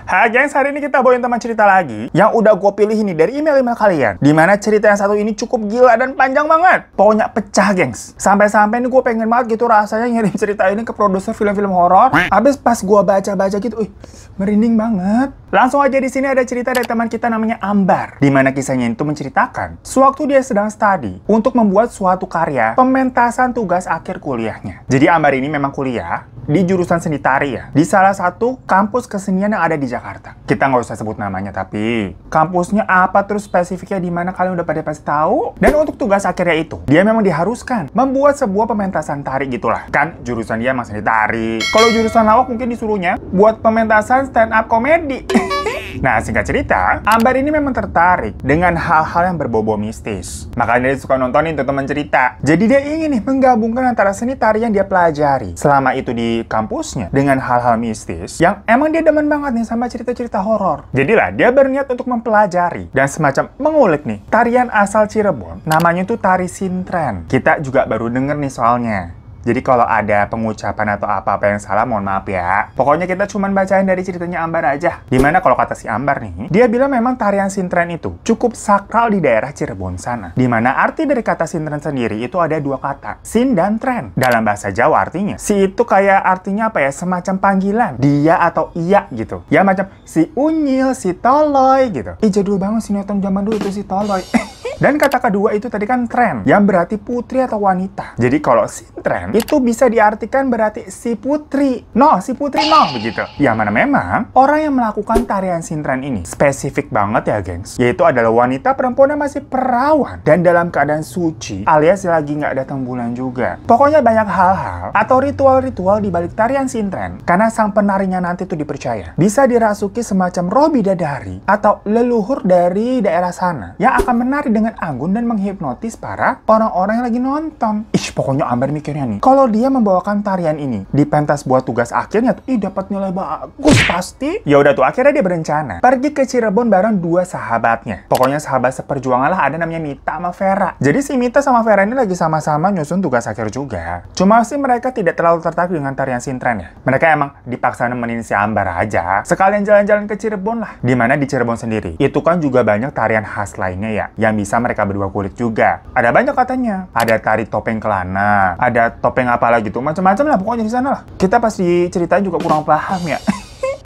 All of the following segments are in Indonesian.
Hai gengs, hari ini kita bawain teman cerita lagi yang udah gue pilih ini dari email-email kalian. Dimana cerita yang satu ini cukup gila dan panjang banget. Pokoknya pecah gengs. Sampai-sampai ini gue pengen banget gitu rasanya ngirim cerita ini ke produser film-film horor. Abis pas gue baca-baca gitu, merinding banget. Langsung aja di sini ada cerita dari teman kita namanya Ambar. Dimana kisahnya itu menceritakan sewaktu dia sedang studi untuk membuat suatu karya pementasan tugas akhir kuliahnya. Jadi Ambar ini memang kuliah di jurusan seni tari ya, di salah satu kampus kesenian yang ada di Jakarta. Kita nggak usah sebut namanya, tapi kampusnya apa terus spesifiknya di mana kalian udah pada pasti tahu. Dan untuk tugas akhirnya itu, dia memang diharuskan membuat sebuah pementasan tari gitulah. Kan jurusan dia emang seni tari. Kalau jurusan lawak mungkin disuruhnya buat pementasan stand up komedi. Nah, singkat cerita, Ambar ini memang tertarik dengan hal-hal yang berbau-bau mistis. Makanya dia suka nontonin tuh teman cerita. Jadi dia ingin nih menggabungkan antara seni tari yang dia pelajari selama itu di kampusnya dengan hal-hal mistis yang emang dia demen banget nih sama cerita-cerita horor. Jadilah dia berniat untuk mempelajari dan semacam mengulik nih tarian asal Cirebon, namanya tuh tari sintren. Kita juga baru denger nih soalnya. Jadi kalau ada pengucapan atau apa-apa yang salah, mohon maaf ya. Pokoknya kita cuman bacain dari ceritanya Ambar aja. Dimana kalau kata si Ambar nih, dia bilang memang tarian sintren itu cukup sakral di daerah Cirebon sana. Dimana arti dari kata sintren sendiri itu ada dua kata, sin dan tren. Dalam bahasa Jawa artinya, si itu kayak artinya apa ya, semacam panggilan, dia atau iya gitu. Ya macam si unyil, si toloy gitu. Jadul banget sinetron zaman dulu itu si toloy. Dan kata kedua itu tadi kan tren, yang berarti putri atau wanita. Jadi kalau sintren itu bisa diartikan berarti si putri. Si putri begitu. Yang mana memang orang yang melakukan tarian sintren ini spesifik banget ya gengs. Yaitu adalah wanita perempuan yang masih perawan dan dalam keadaan suci alias lagi nggak datang bulan juga. Pokoknya banyak hal-hal atau ritual-ritual di balik tarian sintren. Karena sang penarinya nanti tuh dipercaya bisa dirasuki semacam roh bidadari atau leluhur dari daerah sana yang akan menari dengan anggun dan menghipnotis para orang-orang yang lagi nonton. Pokoknya Ambar mikirnya nih, kalau dia membawakan tarian ini di pentas buat tugas akhirnya tuh, dapat nilai bagus pasti. Ya udah tuh, akhirnya dia berencana pergi ke Cirebon bareng dua sahabatnya. Pokoknya sahabat seperjuangan lah, ada namanya Mita sama Vera. Jadi si Mita sama Vera ini lagi sama-sama nyusun tugas akhir juga. Cuma sih mereka tidak terlalu tertarik dengan tarian sintren ya. Mereka emang dipaksa nemenin si Ambar aja. Sekalian jalan-jalan ke Cirebon lah. Dimana di Cirebon sendiri, itu kan juga banyak tarian khas lainnya ya, yang bisa mereka berdua kulik juga. Ada banyak katanya. Ada tari topeng kelana, ada topeng apalah gitu, macam-macam lah pokoknya di sana lah. Kita pas diceritain juga kurang paham ya.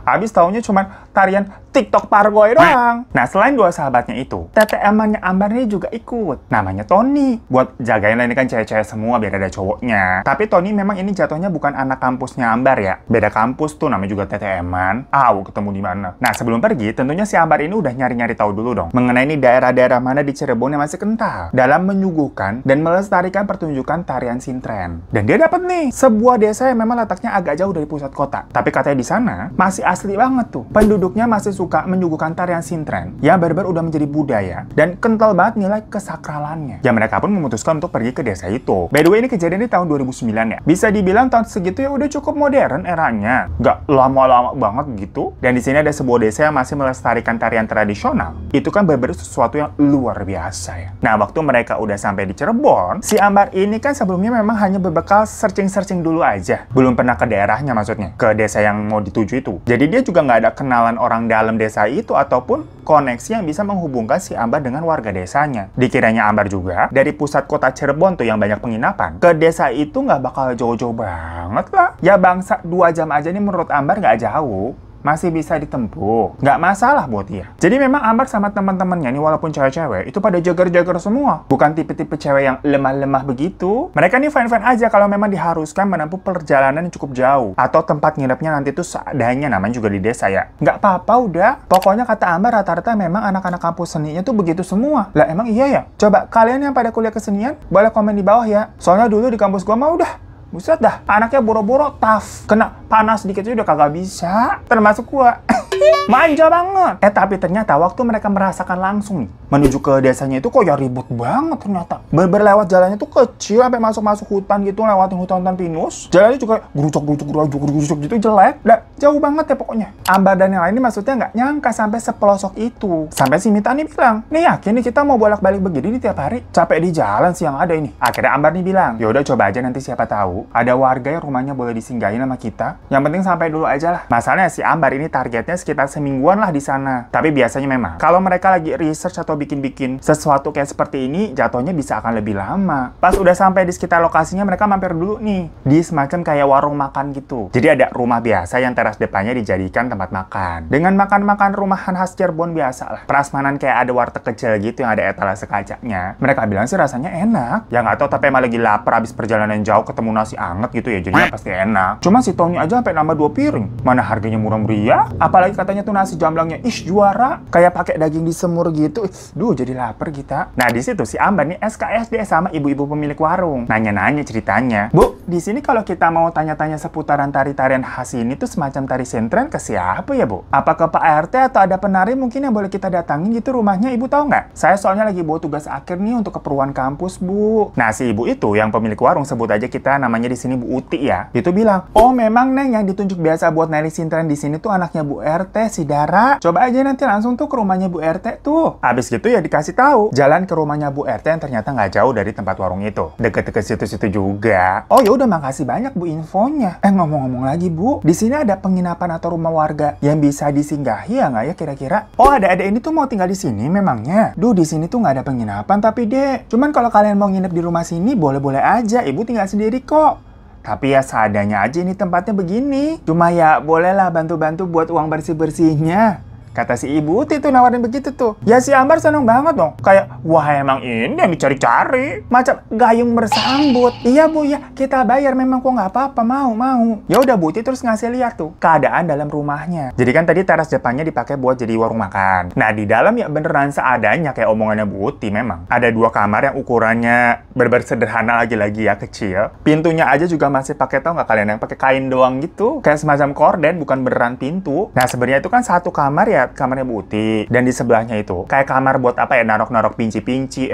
Habis taunya cuman tarian TikTok Pargoy doang. Nah, selain dua sahabatnya itu, TTM-nya Ambar ini juga ikut. Namanya Tony. Buat jagain lah, ini kan cewek-cewek semua biar ada cowoknya. Tapi Tony memang ini jatuhnya bukan anak kampusnya Ambar ya. Beda kampus tuh, namanya juga TTM-an. Ketemu di mana. Nah, sebelum pergi, tentunya si Ambar ini udah nyari-nyari tahu dulu dong mengenai ini daerah-daerah mana di Cirebon yang masih kental dalam menyuguhkan dan melestarikan pertunjukan tarian sintren. Dan dia dapat nih sebuah desa yang memang letaknya agak jauh dari pusat kota. Tapi katanya di sana masih asli banget tuh. Penduduknya masih suka menyuguhkan tarian sintren yang benar-benar udah menjadi budaya dan kental banget nilai kesakralannya. Ya mereka pun memutuskan untuk pergi ke desa itu. By the way, ini kejadian di tahun 2009 ya. Bisa dibilang tahun segitu ya udah cukup modern eranya. Nggak lama-lama banget gitu. Dan di sini ada sebuah desa yang masih melestarikan tarian tradisional. Itu kan benar-benar sesuatu yang luar biasa ya. Nah, waktu mereka udah sampai di Cirebon, si Ambar ini kan sebelumnya memang hanya berbekal searching-searching dulu aja. Belum pernah ke daerahnya maksudnya, ke desa yang mau dituju itu. Jadi dia juga nggak ada kenalan orang dalam desa itu ataupun koneksi yang bisa menghubungkan si Ambar dengan warga desanya. Dikiranya Ambar juga dari pusat kota Cirebon tuh yang banyak penginapan ke desa itu nggak bakal jauh-jauh banget lah. Ya bangsa 2 jam aja nih menurut Ambar nggak jauh. Masih bisa ditempuh, nggak masalah buat dia. Jadi memang Ambar sama teman-temannya nih walaupun cewek-cewek itu pada jager-jager semua. Bukan tipe-tipe cewek yang lemah-lemah begitu. Mereka nih fine-fine aja kalau memang diharuskan menempuh perjalanan yang cukup jauh. Atau tempat nginepnya nanti tuh seadanya, namanya juga di desa ya. Nggak apa-apa udah. Pokoknya kata Ambar rata-rata memang anak-anak kampus seninya tuh begitu semua. Lah emang iya ya? Coba kalian yang pada kuliah kesenian boleh komen di bawah ya. Soalnya dulu di kampus gua mah udah buset dah, anaknya boro-boro tough. Kena panas dikit aja udah kagak bisa. Termasuk gua. Manja banget. Tapi ternyata waktu mereka merasakan langsung nih menuju ke desanya itu kok ya ribut banget ternyata. Berlewat jalannya tuh kecil sampai masuk-masuk hutan gitu, lewatin hutan-hutan pinus. Jalannya juga gerucuk gitu jelek. Jauh banget ya pokoknya. Ambar dan yang lain ini maksudnya nggak nyangka sampai sepelosok itu. Sampai si Mita nih bilang, nih yakin nih kita mau bolak-balik begini nih tiap hari? Capek di jalan sih yang ada ini. Akhirnya Ambar nih bilang, yaudah coba aja nanti siapa tahu ada warga yang rumahnya boleh disinggahin sama kita. Yang penting sampai dulu aja lah. Masalahnya si Ambar ini targetnya sekitar sekitar semingguan lah di sana. Tapi biasanya memang kalau mereka lagi research atau bikin sesuatu kayak seperti ini, jatuhnya bisa akan lebih lama. Pas udah sampai di sekitar lokasinya, mereka mampir dulu nih di semacam kayak warung makan gitu. Jadi ada rumah biasa yang teras depannya dijadikan tempat makan. Dengan makan-makan rumahan khas Cirebon biasa lah. Prasmanan kayak ada warteg kecil gitu yang ada etalase kacanya. Mereka bilang sih rasanya enak. Ya nggak tahu, tapi emang lagi lapar abis perjalanan jauh ketemu nasi anget gitu ya, jadinya pasti enak. Cuma si Tony aja sampai nambah 2 piring. Mana harganya murah meriah? Apalagi katanya tuh nasi jamblangnya juara, kayak pakai daging disemur gitu. Duh, jadi lapar kita. Nah, di situ si Ambar nih SKSD sama ibu-ibu pemilik warung. Nanya-nanya ceritanya. Bu, di sini kalau kita mau tanya-tanya seputaran tari-tarian khas ini tuh semacam tari sentren ke siapa ya, Bu? Apa ke Pak RT atau ada penari mungkin yang boleh kita datangin gitu rumahnya, Ibu tahu nggak? Saya soalnya lagi bawa tugas akhir nih untuk keperluan kampus, Bu. Nah, si ibu itu yang pemilik warung, sebut aja kita namanya di sini Bu Uti ya. Itu bilang, "Oh, memang Neng yang ditunjuk biasa buat nari sintren di sini tuh anaknya Bu RT, si Dara. Coba aja nanti langsung tuh ke rumahnya Bu RT tuh." Habis gitu ya dikasih tahu jalan ke rumahnya Bu RT yang ternyata nggak jauh dari tempat warung itu. Deket-deket situ-situ juga. Oh ya udah, makasih banyak Bu infonya. Ngomong-ngomong lagi Bu, di sini ada penginapan atau rumah warga yang bisa disinggahi ya nggak ya kira-kira? Oh, ada ini tuh mau tinggal di sini memangnya? Duh, di sini tuh nggak ada penginapan tapi Dek. Cuman kalau kalian mau nginep di rumah sini boleh-boleh aja. Ibu tinggal sendiri kok. Tapi ya seadanya aja ini tempatnya begini. Cuma ya bolehlah bantu-bantu buat uang bersih-bersihnya. Kata si ibu itu nawarin begitu tuh. Ya si Ambar seneng banget dong. Kayak, wah emang ini yang dicari-cari. Macam gayung bersambut. Iya Bu, ya kita bayar memang kok nggak apa-apa, mau. Ya udah Bu Uti terus ngasih lihat tuh keadaan dalam rumahnya. Jadi kan tadi teras depannya dipakai buat jadi warung makan. Nah di dalam ya beneran seadanya kayak omongannya Bu Uti memang. Ada 2 kamar yang ukurannya sederhana lagi-lagi ya, kecil. Pintunya aja juga masih pakai, tau nggak kalian, yang pakai kain doang gitu. Kayak semacam korden, bukan beneran pintu. Nah sebenarnya itu kan satu kamar ya, kamarnya Bu Uti, dan di sebelahnya itu kayak kamar buat apa ya, narok-narok pinci-pinci,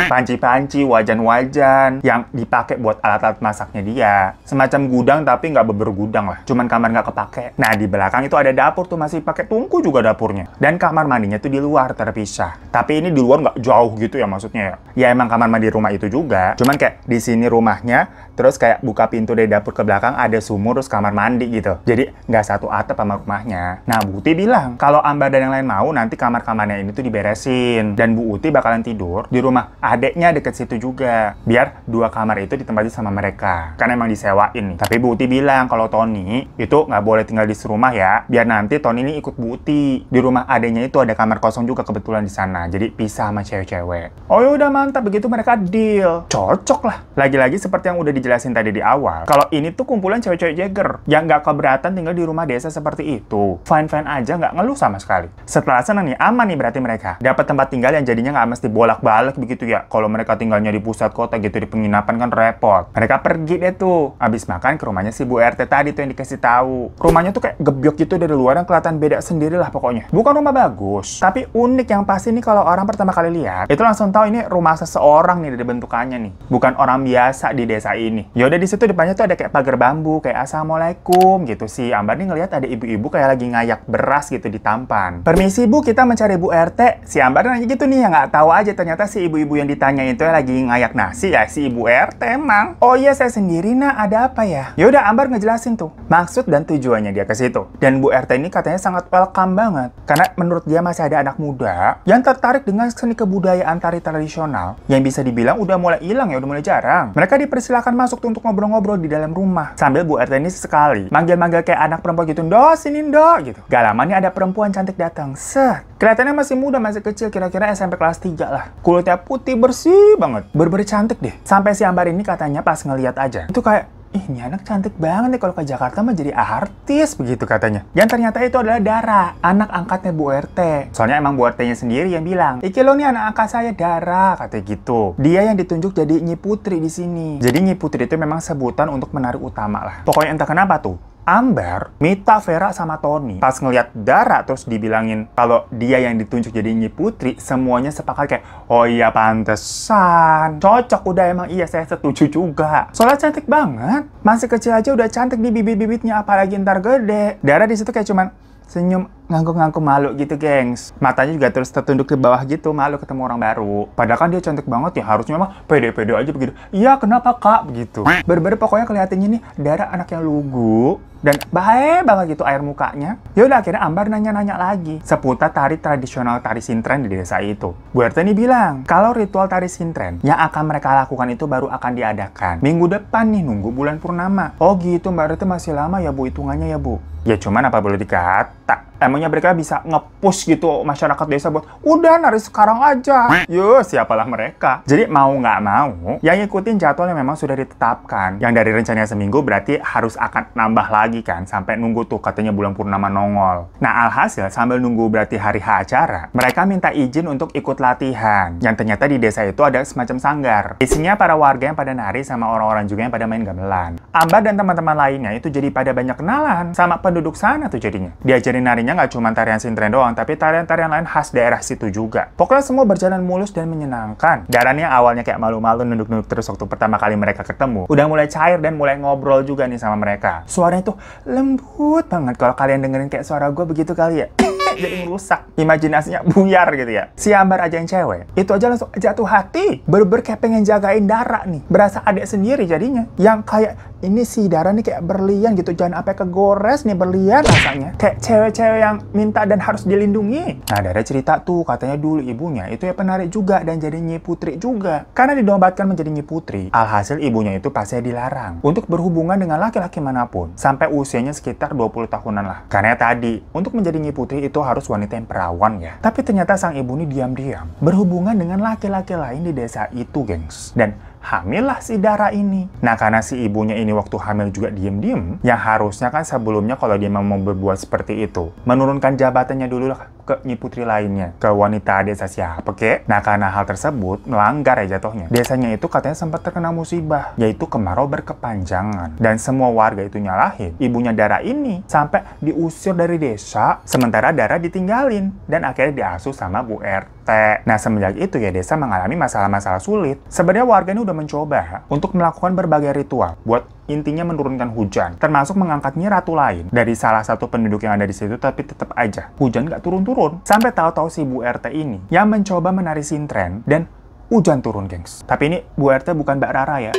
panci-panci, wajan-wajan yang dipakai buat alat-alat masaknya dia. Semacam gudang tapi nggak gudang lah, cuman kamar nggak kepake. Nah di belakang itu ada dapur tuh, masih pakai tungku juga dapurnya, dan kamar mandinya tuh di luar terpisah. Tapi ini di luar nggak jauh gitu ya maksudnya ya. Ya emang kamar mandi rumah itu juga, cuman kayak di sini rumahnya, terus kayak buka pintu dari dapur ke belakang ada sumur terus kamar mandi gitu. Jadi nggak satu atap sama rumahnya. Nah Bu Uti bilang kalau Ambar dan yang lain mau, nanti kamar-kamarnya ini tuh diberesin. Dan Bu Uti bakalan tidur di rumah adeknya deket situ juga. Biar 2 kamar itu ditempati sama mereka. Kan emang disewain nih. Tapi Bu Uti bilang kalau Tony itu nggak boleh tinggal di serumah ya. Biar nanti Tony ini ikut Bu Uti. Di rumah adeknya itu ada kamar kosong juga kebetulan di sana. Jadi pisah sama cewek-cewek. Oh ya udah mantap, begitu mereka deal. Cocok lah. Lagi-lagi seperti yang udah dijelasin tadi di awal. Kalau ini tuh kumpulan cewek-cewek Jagger yang nggak keberatan tinggal di rumah desa seperti itu. Fine-fine aja, nggak ngeluh sama sekali. Setelah senang nih, aman nih berarti mereka. Dapat tempat tinggal yang jadinya nggak mesti bolak-balik begitu ya. Kalau mereka tinggalnya di pusat kota gitu, di penginapan kan repot. Mereka pergi deh tuh. Abis makan ke rumahnya si Bu RT tadi tuh yang dikasih tahu. Rumahnya tuh kayak gebyok gitu dari luar, yang kelihatan beda sendiri lah pokoknya. Bukan rumah bagus, tapi unik yang pasti nih kalau orang pertama kali lihat, itu langsung tahu ini rumah seseorang nih dari bentukannya nih. Bukan orang biasa di desa ini. Ya udah di situ depannya tuh ada kayak pagar bambu, kayak assalamualaikum gitu. Si Ambar nih ngelihat ada ibu-ibu kayak lagi ngayak beras gitu di tampan. Permisi Bu, kita mencari Bu RT. Si Ambar nanya gitu nih, ya nggak tahu aja ternyata si ibu-ibu yang ditanya itu lagi ngayak nasi ya, si Ibu RT emang. Oh iya saya sendiri nak, ada apa ya? Ya udah Ambar ngejelasin tuh maksud dan tujuannya dia ke situ. Dan Bu RT ini katanya sangat welcome banget karena menurut dia masih ada anak muda yang tertarik dengan seni kebudayaan tari tradisional yang bisa dibilang udah mulai hilang ya, udah mulai jarang. Mereka dipersilakan masuk tuh untuk ngobrol-ngobrol di dalam rumah sambil Bu RT ini sekali manggil-manggil kayak anak perempuan gitu, "Ndo, sini Ndo," gitu. Gak lama nih ada perempuan cantik datang. Set. Kelihatannya masih muda, masih kecil, kira-kira SMP kelas 3 lah. Kulitnya putih bersih banget. Bener-bener cantik deh. Sampai si Ambar ini katanya pas ngeliat aja, itu kayak, ih ini anak cantik banget nih, kalau ke Jakarta mah jadi artis begitu katanya. Dan ternyata itu adalah Dara, anak angkatnya Bu RT. Soalnya emang Bu RT-nya sendiri yang bilang, "Iki lo nih anak angkat saya Dara," katanya gitu. Dia yang ditunjuk jadi Nyi Putri di sini. Jadi Nyi Putri itu memang sebutan untuk menari utama lah. Pokoknya entah kenapa tuh Ambar, Mita, Vera, sama Tony pas ngeliat Dara terus dibilangin kalau dia yang ditunjuk jadi Nyi Putri, semuanya sepakat kayak, oh iya pantesan, cocok, udah emang iya saya setuju juga. Soalnya cantik banget, masih kecil aja udah cantik di bibit-bibitnya, apalagi ntar gede. Dara di situ kayak cuman senyum ngangguk-ngangguk malu gitu, gengs. Matanya juga terus tertunduk ke bawah gitu, malu ketemu orang baru. Padahal kan dia cantik banget ya, harusnya mah pede-pede aja begitu. Iya, kenapa kak? Begitu. Bener-bener pokoknya kelihatannya nih, Dara anak yang lugu. Dan baik banget gitu air mukanya. Yaudah akhirnya Ambar nanya-nanya lagi seputar tari tradisional tari sintren di desa itu. Bu RT nih bilang, kalau ritual tari sintren yang akan mereka lakukan itu baru akan diadakan minggu depan nih, nunggu bulan purnama. Oh gitu, Mbak RT masih lama ya Bu hitungannya ya Bu? Ya cuman apa boleh dikata, emangnya mereka bisa nge-push gitu masyarakat desa buat udah nari sekarang aja. Yo, siapalah mereka. Jadi mau nggak mau, yang ngikutin jadwal yang memang sudah ditetapkan. Yang dari rencananya seminggu berarti harus akan nambah lagi kan, sampai nunggu tuh katanya bulan purnama nongol. Nah alhasil sambil nunggu berarti hari H acara, mereka minta izin untuk ikut latihan. Yang ternyata di desa itu ada semacam sanggar. Isinya para warga yang pada nari sama orang-orang juga yang pada main gamelan. Ambar dan teman-teman lainnya itu jadi pada banyak kenalan sama penduduk sana tuh jadinya. Diajarin narinya nggak cuma tarian sintren doang, tapi tarian-tarian lain khas daerah situ juga. Pokoknya semua berjalan mulus dan menyenangkan. Daran yang awalnya kayak malu-malu nunduk-nunduk terus waktu pertama kali mereka ketemu, udah mulai cair dan mulai ngobrol juga nih sama mereka. Suaranya tuh lembut banget. Kalau kalian dengerin kayak suara gue begitu kali ya. Jadi ngerusak, imajinasinya buyar gitu ya. Si Ambar aja yang cewek, itu aja langsung jatuh hati. Bener-bener kayak pengen jagain Dara nih. Berasa adik sendiri jadinya. Yang kayak, ini si Dara nih kayak berlian gitu. Jangan sampai kegores nih berlian rasanya. Kayak cewek-cewek yang minta dan harus dilindungi. Nah Dara cerita tuh, katanya dulu ibunya itu ya penari juga dan jadi Nyi Putri juga. Karena dinombatkan menjadi Nyi Putri, alhasil ibunya itu pasti dilarang untuk berhubungan dengan laki-laki manapun. Sampai usianya sekitar 20 tahunan lah. Karena tadi, untuk menjadi Nyi Putri itu harus wanita yang perawan ya. Tapi ternyata sang ibu ini diam-diam berhubungan dengan laki-laki lain di desa itu, gengs. Dan hamillah si Dara ini. Nah, karena si ibunya ini waktu hamil juga diem-diem, yang harusnya kan sebelumnya kalau dia mau berbuat seperti itu, menurunkan jabatannya dulu lah ke Nyi Putri lainnya, ke wanita desa siapa kek. Nah, karena hal tersebut melanggar ya jatuhnya. Desanya itu katanya sempat terkena musibah, yaitu kemarau berkepanjangan. Dan semua warga itu nyalahin ibunya Dara ini sampai diusir dari desa, sementara Dara ditinggalin dan akhirnya diasuh sama Bu RT. Nah, semenjak itu ya desa mengalami masalah-masalah sulit. Sebenarnya warga ini udah mencoba untuk melakukan berbagai ritual buat intinya menurunkan hujan, termasuk mengangkat Nyi Ratu lain dari salah satu penduduk yang ada di situ, tapi tetap aja hujan nggak turun-turun. Sampai tahu-tahu si Bu RT ini yang mencoba menari sintren dan hujan turun, gengs. Tapi ini Bu RT bukan Mbak Rara ya.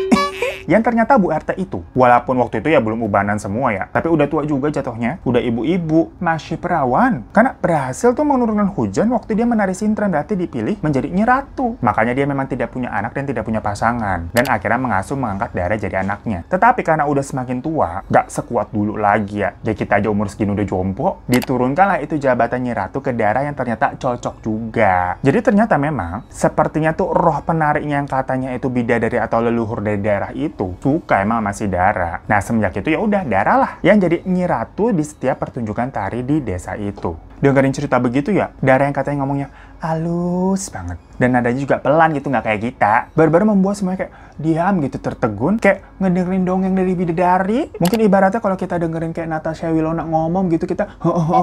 Yang ternyata Bu RT itu, walaupun waktu itu ya belum ubanan semua ya, tapi udah tua juga jatuhnya, udah ibu-ibu, masih perawan. Karena berhasil tuh menurunkan hujan waktu dia menari sintren, berarti dipilih menjadi Nyi Ratu. Makanya dia memang tidak punya anak dan tidak punya pasangan. Dan akhirnya mengangkat Dara jadi anaknya. Tetapi karena udah semakin tua, gak sekuat dulu lagi ya. Ya kita aja umur segini udah jompo, diturunkanlah itu jabatan Nyi Ratu ke Dara yang ternyata cocok juga. Jadi ternyata memang, sepertinya tuh roh penariknya yang katanya itu bidadari atau leluhur dari daerah itu suka emang masih Dara. Nah semenjak itu ya udah Dara lah yang jadi Nyi Ratu di setiap pertunjukan tari di desa itu. Dengerin cerita begitu ya, Dara yang katanya ngomongnya halus banget. Dan nadanya juga pelan gitu, nggak kayak kita. Baru-baru membuat semuanya kayak diam gitu, tertegun. Kayak ngedengerin dongeng dari bidadari. Mungkin ibaratnya kalau kita dengerin kayak Natasha Wilona ngomong gitu, kita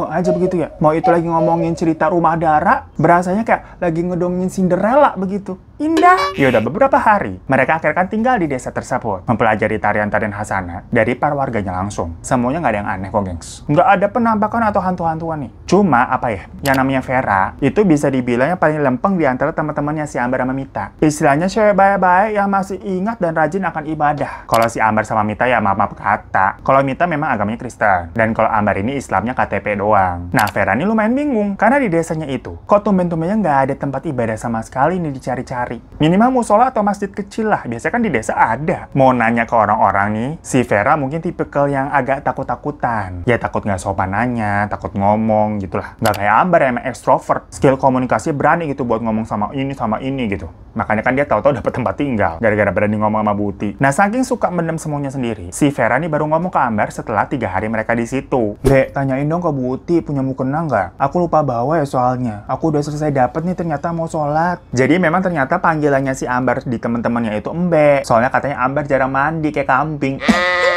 aja begitu ya. Mau itu lagi ngomongin cerita rumah Dara, berasanya kayak lagi ngedongengin Cinderella begitu. Indah. Ya udah beberapa hari, mereka akhirnya kan tinggal di desa tersebut. Mempelajari tarian-tarian khasana dari para warganya langsung. Semuanya nggak ada yang aneh kok, gengs. Nggak ada penampakan atau hantu-hantuan nih. Cuma, apa ya, yang namanya Vera, itu bisa dibilang yang paling lempeng di antara teman-temannya si Ambar sama Mita. Istilahnya cewek baik-baik yang masih ingat dan rajin akan ibadah. Kalau si Ambar sama Mita ya maaf-maaf kata. Kalau Mita memang agamanya Kristen. Dan kalau Ambar ini Islamnya KTP doang. Nah, Vera ini lumayan bingung. Karena di desanya itu, kok tumben-tumbennya nggak ada tempat ibadah sama sekali nih dicari-cari. Minimal musola atau masjid kecil lah. Biasanya kan di desa ada. Mau nanya ke orang-orang nih, si Vera mungkin tipikal yang agak takut-takutan. Ya takut nggak sopan nanya, takut ngomong gitulah. Nggak kayak Ambar yang emang ekstrovert. Skill komunikasi berani gitu buat ngomong sama ini gitu. Makanya kan dia tahu-tahu dapat tempat tinggal gara-gara berani ngomong sama Buti. Nah, saking suka mendem semuanya sendiri, si Vera nih baru ngomong ke Ambar setelah 3 hari mereka di situ. Dek, tanyain dong ke Buti, punya mukena nggak? Aku lupa bawa ya soalnya. Aku udah selesai dapet nih ternyata mau sholat. Jadi memang ternyata panggilannya si Ambar di teman-temannya itu Embe. Soalnya katanya Ambar jarang mandi kayak kambing.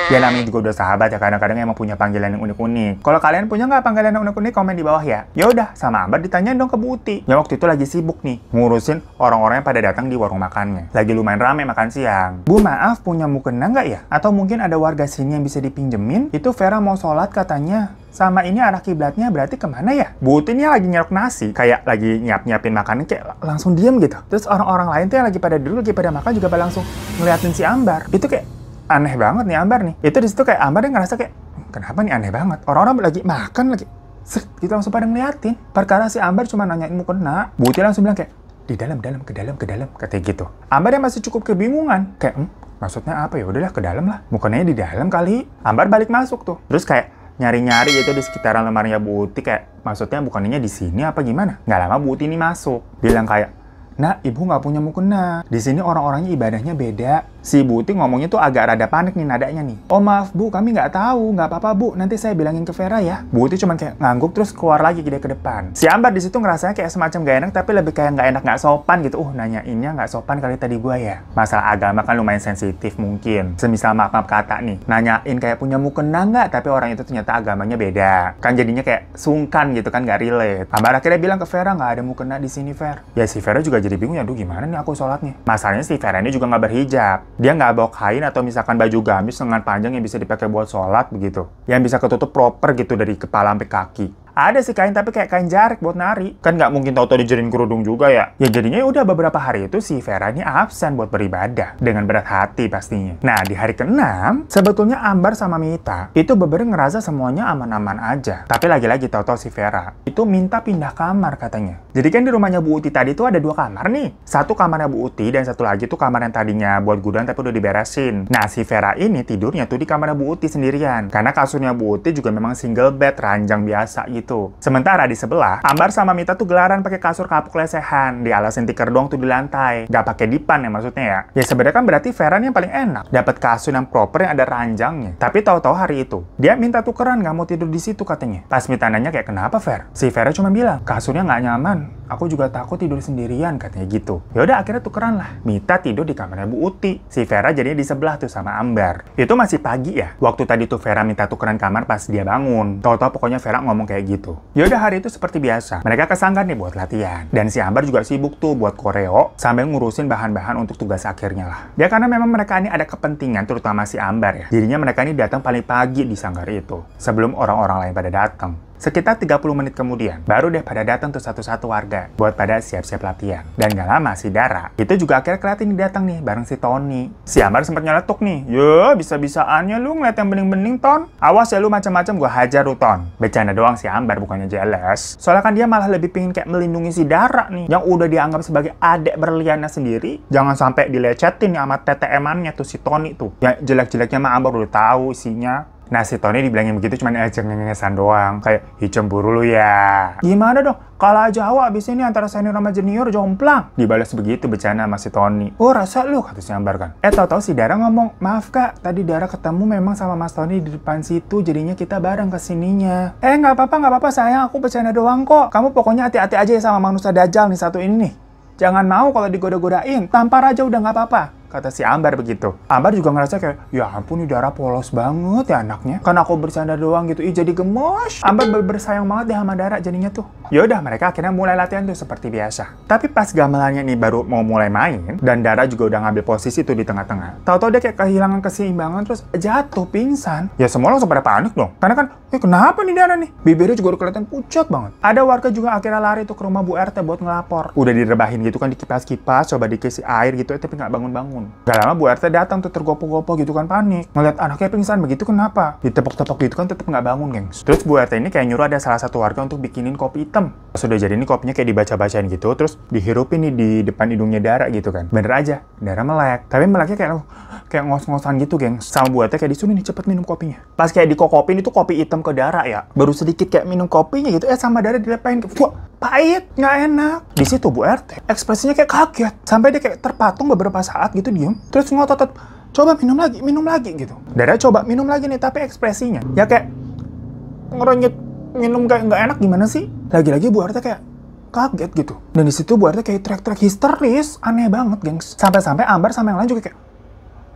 Ya namanya juga udah sahabat ya, kadang-kadang emang punya panggilan yang unik-unik. Kalau kalian punya nggak panggilan yang unik-unik, komen di bawah ya. Ya udah, sama Ambar ditanyain dong ke Buti. Ya waktu itu lagi sibuk nih, ngurusin orang-orang yang pada datang di warung makannya. Lagi lumayan rame makan siang. Bu, maaf, punya mukena nggak ya? Atau mungkin ada warga sini yang bisa dipinjemin? Itu Vera mau sholat katanya. Sama ini arah kiblatnya berarti kemana ya? Bu Uti ini lagi nyerok nasi, kayak lagi nyiapin makanan, kayak langsung diem gitu. Terus orang-orang lain tuh yang lagi pada duduk, lagi pada makan juga pada langsung ngeliatin si Ambar. Itu kayak aneh banget nih Ambar nih. Itu di situ kayak Ambar dia ngerasa kayak, kenapa nih aneh banget? Orang-orang lagi makan, lagi gitu langsung pada ngeliatin. Perkara si Ambar cuma nanyain mukena, Bu Uti langsung bilang kayak, di dalam, ke dalam, katanya gitu. Ambar dia masih cukup kebingungan, kayak, maksudnya apa ya? Udahlah ke dalam lah, mukenanya di dalam kali. Ambar balik masuk tuh, terus kayak nyari-nyari gitu di sekitaran lemarinya Bu Uti, kayak maksudnya bukannya di sini apa gimana? Nggak lama Bu Uti ini masuk, bilang kayak, nah, ibu nggak punya mukena. Di sini orang-orangnya ibadahnya beda. Si Bu Uti ngomongnya tuh agak rada panik nih nadanya nih. Oh maaf Bu, kami nggak tahu. Nggak apa-apa Bu, nanti saya bilangin ke Vera ya. Bu Uti cuman kayak ngangguk terus keluar lagi dia ke depan. Si Ambar di situ ngerasanya kayak semacam gak enak, tapi lebih kayak nggak enak nggak sopan gitu. Nanyainnya nggak sopan kali tadi gua ya. Masalah agama kan lumayan sensitif mungkin. Semisal maaf kata nih, nanyain kayak punya mukena nggak, tapi orang itu ternyata agamanya beda. Kan jadinya kayak sungkan gitu kan, nggak relate. Ambar akhirnya bilang ke Vera, nggak ada mukena di sini Ver. Ya si Vera juga jadi bingung ya, aduh gimana nih aku sholatnya. Masalahnya si Vera ini juga nggak berhijab. Dia nggak bawa kain atau misalkan baju gamis lengan panjang yang bisa dipakai buat sholat begitu. Yang bisa ketutup proper gitu dari kepala sampai kaki. Ada sih kain tapi kayak kain jarik buat nari. Kan nggak mungkin tau-tau dijadiin kerudung juga ya. Ya jadinya udah beberapa hari itu si Vera ini absen buat beribadah. Dengan berat hati pastinya. Nah di hari ke-6, sebetulnya Ambar sama Mita itu bener ngerasa semuanya aman-aman aja. Tapi lagi-lagi tau-tau si Vera itu minta pindah kamar katanya. Jadi kan di rumahnya Bu Uti tadi tuh ada 2 kamar nih. Satu kamarnya Bu Uti dan satu lagi tuh kamar yang tadinya buat gudang tapi udah diberesin. Nah si Vera ini tidurnya tuh di kamarnya Bu Uti sendirian. Karena kasurnya Bu Uti juga memang single bed, ranjang biasa gitu. Sementara di sebelah, Ambar sama Mita tuh gelaran pakai kasur kapuk lesehan, di alasan tikar doang tuh di lantai, nggak pakai dipan ya maksudnya ya. Ya sebenarnya kan berarti Vera nih yang paling enak, dapat kasur yang proper yang ada ranjangnya. Tapi tahu-tahu hari itu, dia minta tukeran nggak mau tidur di situ katanya. Pas Mita nanya kayak kenapa Ver? Si Vera cuma bilang kasurnya nggak nyaman. Aku juga takut tidur sendirian katanya gitu. Ya udah akhirnya tukeran lah. Mita tidur di kamarnya Bu Uti. Si Vera jadinya di sebelah tuh sama Ambar. Itu masih pagi ya. Waktu tadi tuh Vera minta tukeran kamar pas dia bangun. Tahu-tahu pokoknya Vera ngomong kayak gitu. Ya udah hari itu seperti biasa. Mereka kesanggar nih buat latihan. Dan si Ambar juga sibuk tuh buat koreo sambil ngurusin bahan-bahan untuk tugas akhirnya lah. Ya karena memang mereka ini ada kepentingan terutama si Ambar ya. Jadinya mereka ini datang paling pagi di sanggar itu. Sebelum orang-orang lain pada datang. Sekitar 30 menit kemudian, baru deh pada datang tuh satu-satu warga buat pada siap-siap latihan. Dan gak lama si Dara itu juga akhirnya kelihatan datang nih bareng si Tony. Si Ambar sempat nyeletuk nih, "Yo, bisa-bisaannya lu ngeliat yang bening-bening, Ton. Awas ya lu macam-macam gua hajar lu, Ton." Bercanda doang si Ambar, bukannya jealous. Soalnya kan dia malah lebih pengen kayak melindungi si Dara nih, yang udah dianggap sebagai adek berliannya sendiri. Jangan sampai dilecetin nih sama TTM-annya tuh si Tony tuh. Yang jelek-jeleknya mah Ambar udah tahu isinya. Nah si Tony dibilangin begitu cuma ejeng-engesan doang. Kayak, "Hi cemburu lu ya." Gimana dong? Kalah Jawa abis ini antara senior sama junior jomplang. Dibalas begitu bercanda sama si Tony. "Oh rasa lu," kata si Ambar kan. Tahu-tahu si Dara ngomong, "Maaf kak, tadi Dara ketemu memang sama Mas Tony di depan situ, jadinya kita bareng kesininya." Nggak apa-apa sayang, aku bercanda doang kok. Kamu pokoknya hati-hati aja ya sama manusia dajjal nih satu ini nih. Jangan mau kalau digoda-godain, tampar aja udah nggak apa-apa. Kata si Ambar begitu. Ambar juga ngerasa kayak, ya ampun nih Dara polos banget ya anaknya. Kan aku bercanda doang gitu, jadi gemosh. Ambar bersayang banget deh sama Dara jadinya tuh. Yaudah mereka akhirnya mulai latihan tuh seperti biasa. Tapi pas gamelannya nih baru mau mulai main, dan Dara juga udah ngambil posisi tuh di tengah-tengah. Tahu-tahu dia kayak kehilangan keseimbangan terus jatuh pingsan. Ya semua langsung pada panik dong. Karena kan, kenapa nih Dara nih? Bibirnya juga udah kelihatan pucat banget. Ada warga juga akhirnya lari tuh ke rumah Bu RT buat ngelapor. Udah direbahin gitu kan, dikipas-kipas, coba dikasih air gitu, tapi nggak bangun-bangun. Gak lama Bu RT datang tuh tergopoh-gopoh gitu kan, panik. Ngeliat anaknya pingsan begitu kenapa? Ditepok-tepok gitu kan tetep nggak bangun gengs. Terus Bu RT ini kayak nyuruh ada salah satu warga untuk bikinin kopi hitam. Sudah jadi ini kopinya kayak dibaca-bacain gitu, terus dihirupin nih di depan hidungnya Dara gitu kan. Bener aja, Dara melek. Tapi meleknya kayak ngos-ngosan gitu gengs. Sama Bu RT kayak disuruh nih cepet minum kopinya. Pas kayak dikokopin itu kopi hitam ke Dara ya. Baru sedikit kayak minum kopinya gitu, sama Dara dilepain. Wah, pahit, nggak enak. Di situ Bu RT ekspresinya kayak kaget. Sampai dia kayak terpatung beberapa saat gitu diem. Terus ngotot, "Coba minum lagi gitu." Dara coba minum lagi nih, tapi ekspresinya ya kayak ngeronyet minum nggak enak gimana sih? Lagi-lagi Bu RT kayak kaget gitu. Dan di situ Bu RT kayak teriak-teriak histeris, aneh banget gengs. Sampai-sampai Ambar sama yang lain juga kayak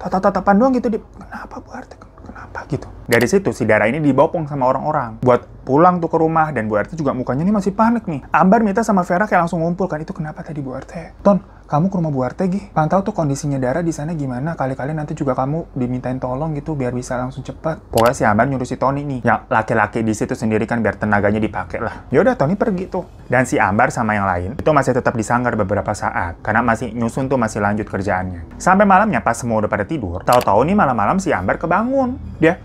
tatap-tatapan doang gitu. Kenapa Bu RT? kenapa gitu. Dari situ si Dara ini dibopong sama orang-orang buat pulang tuh ke rumah, dan Bu RT juga mukanya nih masih panik nih. Ambar, Mita sama Vera kayak langsung ngumpul kan, itu kenapa tadi Bu RT? Ton, kamu ke rumah Bu RT gih, pantau tuh kondisinya Dara di sana gimana, kali-kali nanti juga kamu dimintain tolong gitu biar bisa langsung cepet. Pokoknya si Ambar nyuruh si Tony nih, yang laki-laki di situ sendiri kan biar tenaganya dipakai lah. Yaudah, Tony pergi tuh. Dan si Ambar sama yang lain itu masih tetap disanggar beberapa saat karena masih nyusun tuh, masih lanjut kerjaannya. Sampai malamnya pas semua udah pada tidur, tahu-tahu nih malam-malam si Ambar kebangun. Dia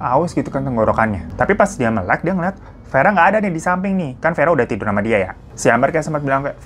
aus gitu kan tenggorokannya. Tapi pas dia melek, dia ngeliat Vera nggak ada nih di samping nih. Kan Vera udah tidur sama dia ya. Si Ambar kayak sempat bilang kayak,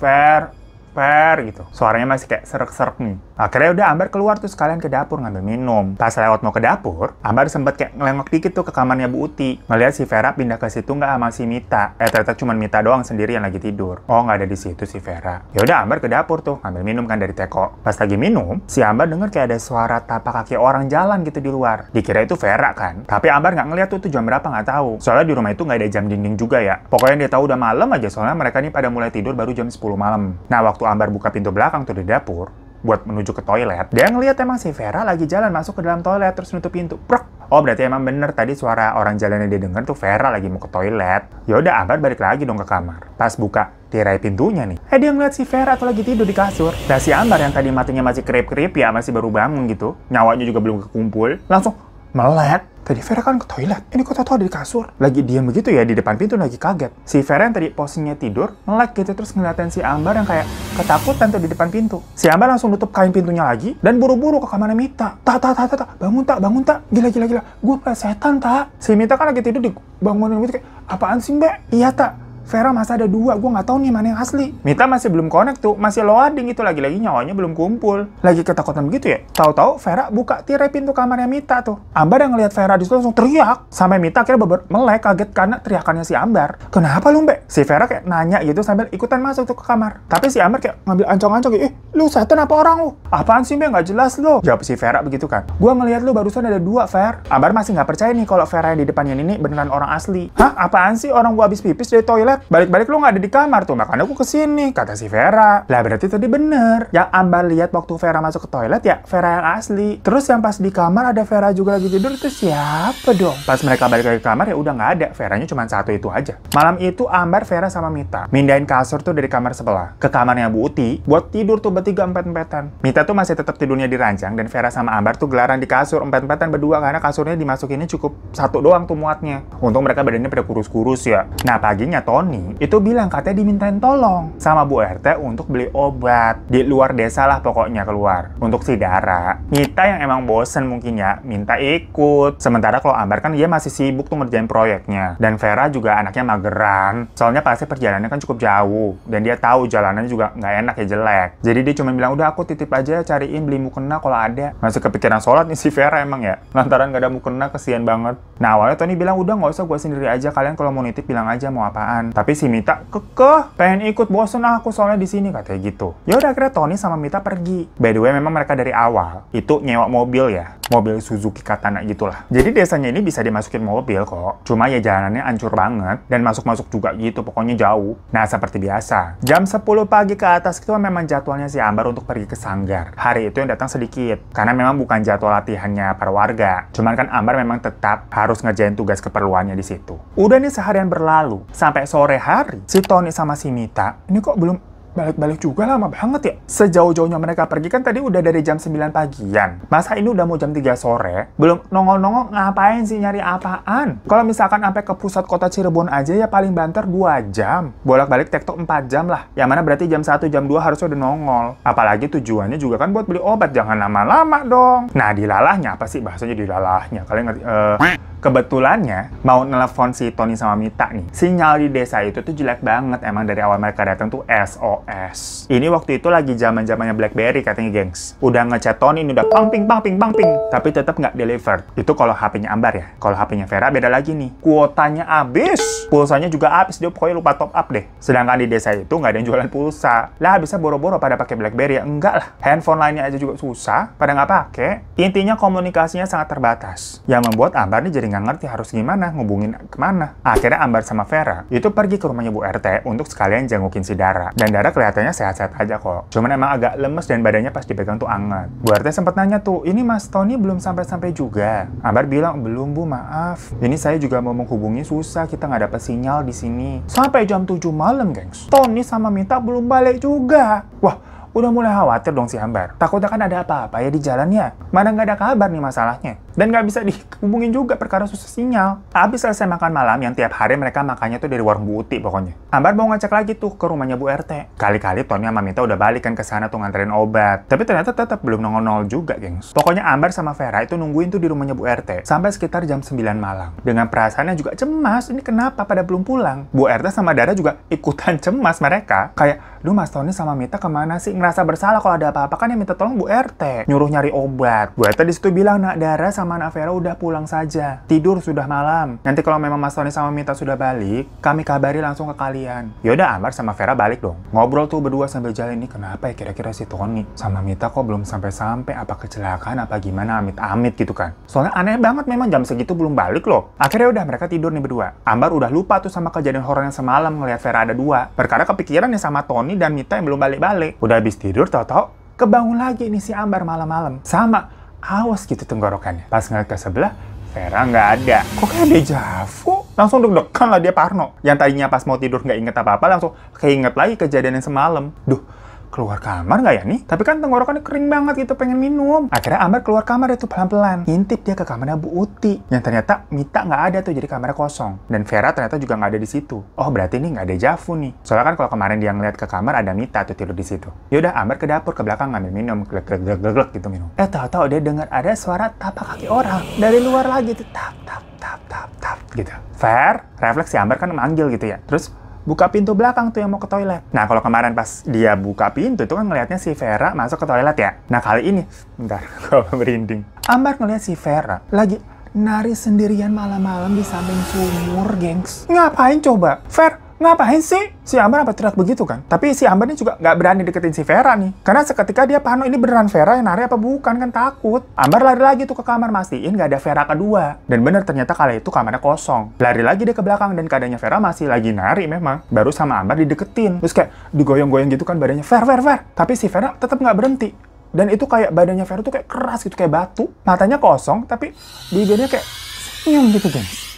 Fer gitu. Suaranya masih kayak serek-serek nih. Akhirnya udah Ambar keluar tuh sekalian ke dapur ngambil minum. Pas lewat mau ke dapur, Ambar sempet kayak ngelengok dikit tuh ke kamarnya Bu Uti. Ngeliat si Vera pindah ke situ nggak sama si Mita. Ternyata cuma Mita doang sendiri yang lagi tidur. Oh, nggak ada di situ si Vera. Ya udah Ambar ke dapur tuh ngambil minum kan dari teko. Pas lagi minum, si Ambar denger kayak ada suara tapak kaki orang jalan gitu di luar. Dikira itu Vera kan. Tapi Ambar nggak ngeliat tuh jam berapa nggak tahu. Soalnya di rumah itu nggak ada jam dinding juga ya. Pokoknya dia tahu udah malam aja, soalnya mereka nih pada mulai tidur baru jam 10 malam. Nah, waktu Ambar buka pintu belakang tuh di dapur buat menuju ke toilet, dia ngeliat emang si Vera lagi jalan masuk ke dalam toilet terus nutup pintu. Prok. Oh, berarti emang bener tadi suara orang jalan yang dia denger tuh Vera lagi mau ke toilet. Yaudah, Ambar balik lagi dong ke kamar. Pas buka tirai pintunya nih, dia ngeliat si Vera tuh lagi tidur di kasur. Dan si Ambar yang tadi matinya masih kerip-kerip ya, masih baru bangun gitu, nyawanya juga belum kekumpul, langsung melek. Tadi Vera kan ke toilet, ini kok tau ada di kasur. Lagi diam begitu ya, di depan pintu lagi kaget. Si Vera yang tadi posisinya tidur, melek gitu, terus ngeliatin si Ambar yang kayak ketakutan tuh di depan pintu. Si Ambar langsung nutup kain pintunya lagi, dan buru-buru ke kamarnya Mita. Bangun tak, gila. Gue setan tak. Si Mita kan lagi tidur, dibangunin gitu kayak, apaan sih Mbak? Iya tak. Vera masa ada dua, gue nggak tahu nih mana yang asli. Mita masih belum connect tuh, masih loading itu, lagi-lagi nyawanya belum kumpul. Lagi ketakutan begitu ya. Tahu-tahu Vera buka tirai pintu kamarnya Mita tuh. Ambar yang ngeliat Vera di situ langsung teriak. Sampai Mita akhirnya melek kaget karena teriakannya si Ambar. Kenapa lu Mbak? Si Vera kayak nanya gitu sambil ikutan masuk tuh ke kamar. Tapi si Ambar kayak ngambil ancang-ancang gitu, lu setan apa orang lu? Apaan sih Mbak? Nggak jelas lu. Jawab si Vera begitu kan. Gua ngeliat lu barusan ada dua, Ver. Ambar masih nggak percaya nih kalau Vera yang di depannya ini beneran orang asli. Hah? Apaan sih, orang gua habis pipis dari toilet? Balik-balik lu nggak ada di kamar tuh, makanya aku kesini, kata si Vera. Lah berarti tadi bener. Yang Ambar lihat waktu Vera masuk ke toilet ya Vera yang asli. Terus yang pas di kamar ada Vera juga lagi tidur, itu siapa dong? Pas mereka balik lagi ke kamar ya udah nggak ada. Veranya cuma satu itu aja. Malam itu Ambar, Vera sama Mita mindahin kasur tuh dari kamar sebelah ke kamarnya Bu Uti buat tidur tuh bertiga empet-empetan. Mita tuh masih tetap tidurnya di ranjang, dan Vera sama Ambar tuh gelaran di kasur empet-empetan berdua karena kasurnya dimasukinnya cukup satu doang tuh muatnya. Untung mereka badannya pada kurus-kurus ya. Nah paginya Tony itu bilang katanya dimintain tolong sama Bu RT untuk beli obat di luar desa lah, pokoknya keluar untuk si Dara. Mita yang emang bosen mungkin ya minta ikut, sementara kalau Ambar kan dia masih sibuk tuh ngerjain proyeknya, dan Vera juga anaknya mageran soalnya pasti perjalanannya kan cukup jauh dan dia tahu jalanannya juga nggak enak ya, jelek. Jadi dia cuma bilang udah aku titip aja, cariin beli mukena kalau ada. Masih kepikiran sholat nih si Vera emang ya, lantaran gak ada mukena, kesian banget. Nah awalnya Tony bilang udah nggak usah, gue sendiri aja, kalian kalau mau nitip bilang aja mau apaan. Tapi si Mita kekeh pengen ikut, bosen aku soalnya di sini, katanya gitu. Ya udah akhirnya Tony sama Mita pergi. By the way memang mereka dari awal itu nyewa mobil ya, mobil Suzuki Katana gitulah. Jadi desanya ini bisa dimasukin mobil kok, cuma ya jalanannya hancur banget dan masuk-masuk juga gitu, pokoknya jauh. Nah seperti biasa jam 10 pagi ke atas itu memang jadwalnya si Ambar untuk pergi ke sanggar. Hari itu yang datang sedikit karena memang bukan jadwal latihannya para warga, cuman kan Ambar memang tetap harus ngerjain tugas keperluannya di situ. Udah nih seharian berlalu sampai sore hari, si Tony sama si Mita ini kok belum balik-balik juga, lama banget ya. Sejauh-jauhnya mereka pergi kan tadi udah dari jam 9 pagian. Masa ini udah mau jam 3 sore? Belum nongol-nongol, ngapain sih, nyari apaan? Kalau misalkan sampai ke pusat kota Cirebon aja ya paling banter 2 jam. Bolak-balik tektok 4 jam lah. Yang mana berarti jam 1, jam 2 harusnya udah nongol. Apalagi tujuannya juga kan buat beli obat, jangan lama-lama dong. Nah dilalahnya, apa sih bahasanya dilalahnya? Kalian ngerti? Kebetulannya mau nelfon si Tony sama Mita nih, sinyal di desa itu tuh jelek banget. Emang dari awal mereka datang tuh SOS. Ini waktu itu lagi zaman-zamannya BlackBerry katanya, gengs. Udah ngechat Tony ini udah pang ping, tapi tetap nggak delivered. Itu kalau HP-nya Ambar ya. Kalau HP-nya Vera beda lagi nih. Kuotanya habis, pulsanya juga habis, dia pokoknya lupa top up deh. Sedangkan di desa itu nggak ada yang jualan pulsa. Lah bisa boro-boro pada pakai BlackBerry ya? Enggak lah. Handphone lainnya aja juga susah, pada nggak pakai. Intinya komunikasinya sangat terbatas, yang membuat Ambar nih jadi nggak nggak ngerti harus gimana, ngubungin kemana. Akhirnya Ambar sama Vera itu pergi ke rumahnya Bu RT untuk sekalian jengukin si Dara. Dan Dara kelihatannya sehat-sehat aja kok. Cuman emang agak lemes dan badannya pas dipegang tuh anget. Bu RT sempat nanya tuh, ini Mas Tony belum sampai-sampai juga? Ambar bilang, belum Bu, maaf. Ini saya juga mau menghubungi susah, kita nggak dapet sinyal di sini. Sampai jam 7 malam, gengs. Tony sama Mita belum balik juga. Wah, udah mulai khawatir dong si Ambar. Takutnya kan ada apa-apa ya di jalannya. Mana nggak ada kabar nih masalahnya. Dan nggak bisa dihubungin juga perkara susah sinyal. Habis selesai makan malam yang tiap hari mereka makannya tuh dari warung Bu Uti pokoknya. Ambar mau ngecek lagi tuh ke rumahnya Bu RT. Kali-kali Tony sama Mita udah balik kan ke sana tuh nganterin obat. Tapi ternyata tetap belum nongol juga, gengs. Pokoknya Ambar sama Vera itu nungguin tuh di rumahnya Bu RT sampai sekitar jam 9 malam. Dengan perasaannya juga cemas, ini kenapa pada belum pulang? Bu RT sama Dara juga ikutan cemas mereka. Kayak, duh Mas Tony sama Mita kemana sih? Ngerasa bersalah kalau ada apa-apa kan yang minta tolong Bu RT. Nyuruh nyari obat. Bu RT di situ bilang, Nak Dara sama Nak Vera udah pulang saja. Tidur sudah malam. Nanti kalau memang Mas Tony sama Mita sudah balik, kami kabari langsung ke kalian. Yaudah Ambar sama Vera balik dong. Ngobrol tuh berdua sambil jalan, ini kenapa ya kira-kira si Tony sama Mita kok belum sampai-sampai, apa kecelakaan apa gimana, amit-amit gitu kan. Soalnya aneh banget memang jam segitu belum balik loh. Akhirnya udah mereka tidur nih berdua. Ambar udah lupa tuh sama kejadian horor yang semalam ngelihat Vera ada dua. Perkara kepikiran nih sama Tony dan Mita yang belum balik-balik. Udah habis tidur tau-tau kebangun lagi nih si Ambar malam-malam. Sama awas gitu tenggorokannya. Pas ngeliat ke sebelah, Vera nggak ada. Kok kayak dejavu? Langsung deg-degan lah dia parno. Yang tadinya pas mau tidur nggak inget apa-apa, langsung keinget lagi kejadian yang semalam. Duh, keluar kamar nggak ya nih? Tapi kan tenggorokannya kering banget gitu, pengen minum. Akhirnya Ambar keluar kamar itu pelan-pelan. Ngintip dia ke kamarnya Bu Uti. Yang ternyata Mita nggak ada tuh, jadi kamarnya kosong. Dan Vera ternyata juga nggak ada di situ. Oh, berarti ini nggak ada dejavu nih. Soalnya kan kalau kemarin dia ngeliat ke kamar ada Mita tuh tidur di situ. Yaudah, Ambar ke dapur ke belakang ngambil minum, glek gitu minum. Tahu-tahu dia dengar ada suara tapak kaki orang dari luar lagi tuh, tap gitu. Refleks si Ambar kan manggil gitu ya. Terus buka pintu belakang tuh yang mau ke toilet. Nah, kalau kemarin pas dia buka pintu itu kan ngelihatnya si Vera masuk ke toilet ya. Nah, kali ini, bentar, gue merinding. Ambar ngelihat si Vera lagi nari sendirian malam-malam di samping sumur, gengs. Ngapain coba? Ngapain sih? Si Ambar apa teriak begitu kan? Tapi si Ambar ini juga nggak berani deketin si Vera nih. Karena seketika dia parno, ini beneran Vera yang nari apa bukan, kan takut. Ambar lari lagi tuh ke kamar, mastiin nggak ada Vera kedua. Dan bener ternyata kali itu kamarnya kosong. Lari lagi dia ke belakang dan keadaannya Vera masih lagi nari memang. Baru sama Ambar dideketin. Terus kayak digoyong-goyong gitu kan badannya. Ver. Tapi si Vera tetap nggak berhenti. Dan itu kayak badannya Vera tuh kayak keras gitu, kayak batu. Matanya kosong, tapi bibirnya kayak senyum gitu, gengs.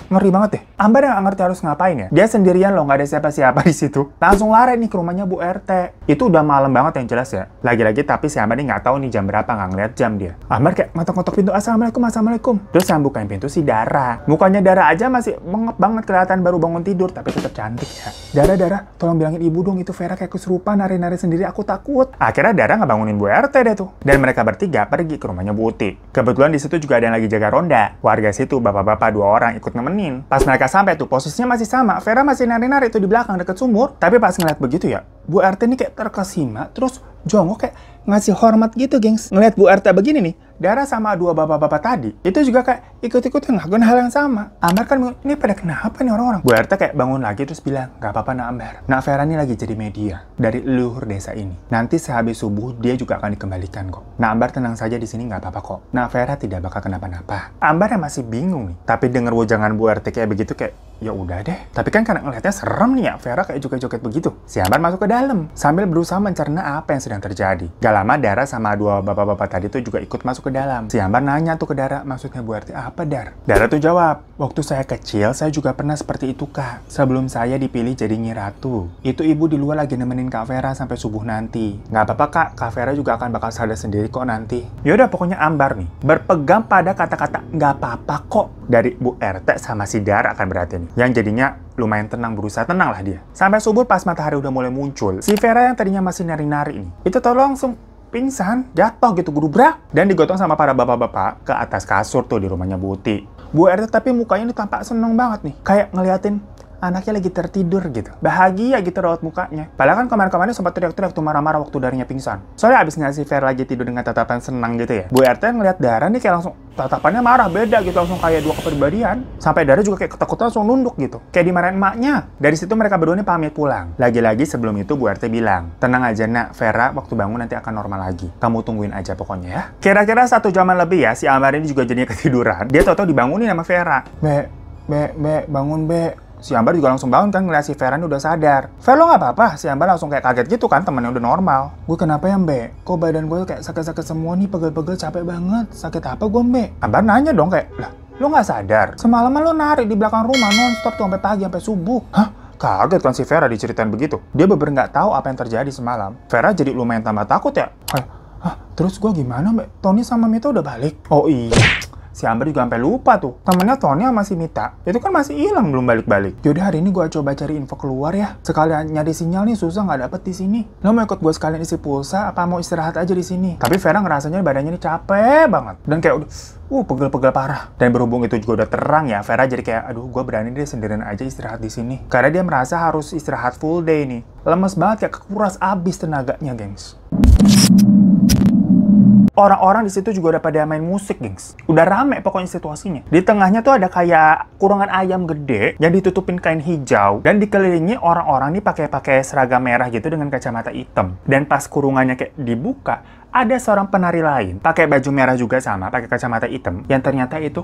Ngeri banget deh. Ambar yang nggak ngerti harus ngapain ya. Dia sendirian loh, nggak ada siapa-siapa di situ. Langsung lari nih ke rumahnya Bu RT. Itu udah malam banget yang jelas ya. Lagi-lagi tapi si Ambar ini nggak tahu nih jam berapa, nggak ngeliat jam dia. Ambar kayak ngotok-ngotok pintu, assalamualaikum. Terus yang bukain pintu si Dara. Mukanya Dara aja masih bengep banget, kelihatan baru bangun tidur, tapi tetap cantik ya. Dara, tolong bilangin ibu dong, itu Vera kayak kesurupan nari-nari sendiri, aku takut. Akhirnya Dara ngebangunin Bu RT deh tuh. Dan mereka bertiga pergi ke rumahnya Bu Uti. Kebetulan di situ juga ada yang lagi jaga ronda. Warga situ bapak-bapak 2 orang ikut nemenin. Pas mereka sampai tuh posisinya masih sama. Vera masih nari-nari tuh di belakang deket sumur. Tapi pas ngeliat begitu ya, Bu RT ini kayak terkesima, terus jongkok kayak ngasih hormat gitu, gengs. Ngeliat Bu RT begini nih, Dara sama 2 bapak-bapak tadi itu juga kayak ikut-ikutan ngelakuin hal yang sama. Ambar kan bingung, ini pada kenapa nih orang-orang? Bu RT kayak bangun lagi terus bilang, gak apa-apa Nak Ambar. Nak Vera ini lagi jadi media dari leluhur desa ini. Nanti sehabis subuh dia juga akan dikembalikan kok. Nak Ambar tenang saja di sini, nggak apa-apa kok. Nak Vera tidak bakal kenapa-napa. Ambar yang masih bingung nih, tapi denger wejangan Bu RT kayak begitu kayak, ya udah deh. Tapi kan karena ngeliatnya serem nih ya, Vera kayak joget-joget begitu. Si Ambar masuk ke dalam sambil berusaha mencerna apa yang sedang terjadi. Gak lama Dara sama 2 bapak-bapak tadi tuh juga ikut masuk ke dalam. Si Ambar nanya tuh ke Dara, maksudnya Bu RT apa, Dar? Dara tuh jawab, waktu saya kecil saya juga pernah seperti itu Kak. Sebelum saya dipilih jadi Nyi Ratu, itu ibu di luar lagi nemenin Kak Vera sampai subuh nanti. Nggak apa-apa Kak, Kak Vera juga akan bakal sadar sendiri kok nanti. Yaudah pokoknya Ambar nih berpegang pada kata-kata nggak apa-apa kok dari Bu RT sama si Dara kan berarti nih. Yang jadinya lumayan tenang, berusaha tenang lah dia. Sampai subuh pas matahari udah mulai muncul, si Vera yang tadinya masih nari-nari ini, itu tuh langsung pingsan, jatuh gitu, gurubrak, dan digotong sama para bapak-bapak ke atas kasur tuh di rumahnya Bu Uti. Bu RT tapi mukanya ini tampak seneng banget nih, kayak ngeliatin anaknya lagi tertidur gitu. Bahagia gitu raut mukanya. Padahal kan kemarin-kemarin sempat teriak-teriak tuh marah-marah waktu Daranya pingsan. Soalnya abis ngasih Vera lagi tidur dengan tatapan senang gitu ya. Bu RT ngeliat Dara nih kayak langsung tatapannya marah, beda gitu, langsung kayak dua kepribadian. Sampai Dara juga kayak ketakutan langsung nunduk gitu. Kayak dimarahin emaknya. Dari situ mereka berdua nih pamit pulang. Lagi-lagi sebelum itu Bu RT bilang, tenang aja nak, Vera waktu bangun nanti akan normal lagi. Kamu tungguin aja pokoknya ya. Kira-kira 1 jaman lebih ya, si Ambar ini juga jadinya ketiduran. Dia tau-tau dibangunin sama Vera. Be, bangun Be. Si Ambar juga langsung bangun kan ngeliat si Vera ini udah sadar. Vera lo gak apa-apa? Si Ambar langsung kayak kaget gitu kan, temennya udah normal. Gue kenapa ya Mbe? Kok badan gue kayak sakit-sakit semua nih, pegel-pegel, capek banget. Sakit apa gue Mbe? Ambar nanya dong kayak, lah lo gak sadar? Semalaman lo narik di belakang rumah non-stop tuh sampai pagi, sampai subuh. Hah? Kaget kan si Vera diceritain begitu. Dia bener nggak tahu apa yang terjadi semalam. Vera jadi lumayan tambah takut ya. Terus gue gimana Mbak? Tony sama Mita udah balik? Oh iya. Si Amber juga sampai lupa tuh. Temennya Tony sama si Mita itu kan masih hilang, belum balik-balik. Yaudah hari ini gue coba cari info keluar ya. Sekalian nyari sinyal nih, susah nggak dapet di sini. Lo mau ikut gue sekalian isi pulsa apa mau istirahat aja di sini? Tapi Vera ngerasanya badannya ini capek banget dan kayak udah pegel-pegel parah. Dan berhubung itu juga udah terang ya, Vera jadi kayak aduh gue berani deh sendirian aja istirahat di sini. Karena dia merasa harus istirahat full day nih. Lemes banget, kayak kekuras abis tenaganya, gengs. Orang-orang di situ juga udah pada main musik, gengs. Udah rame pokoknya situasinya. Di tengahnya tuh ada kayak kurungan ayam gede yang ditutupin kain hijau dan dikelilingi orang-orang nih pakai seragam merah gitu dengan kacamata hitam. Dan pas kurungannya kayak dibuka, ada seorang penari lain pakai baju merah juga sama, pakai kacamata hitam yang ternyata itu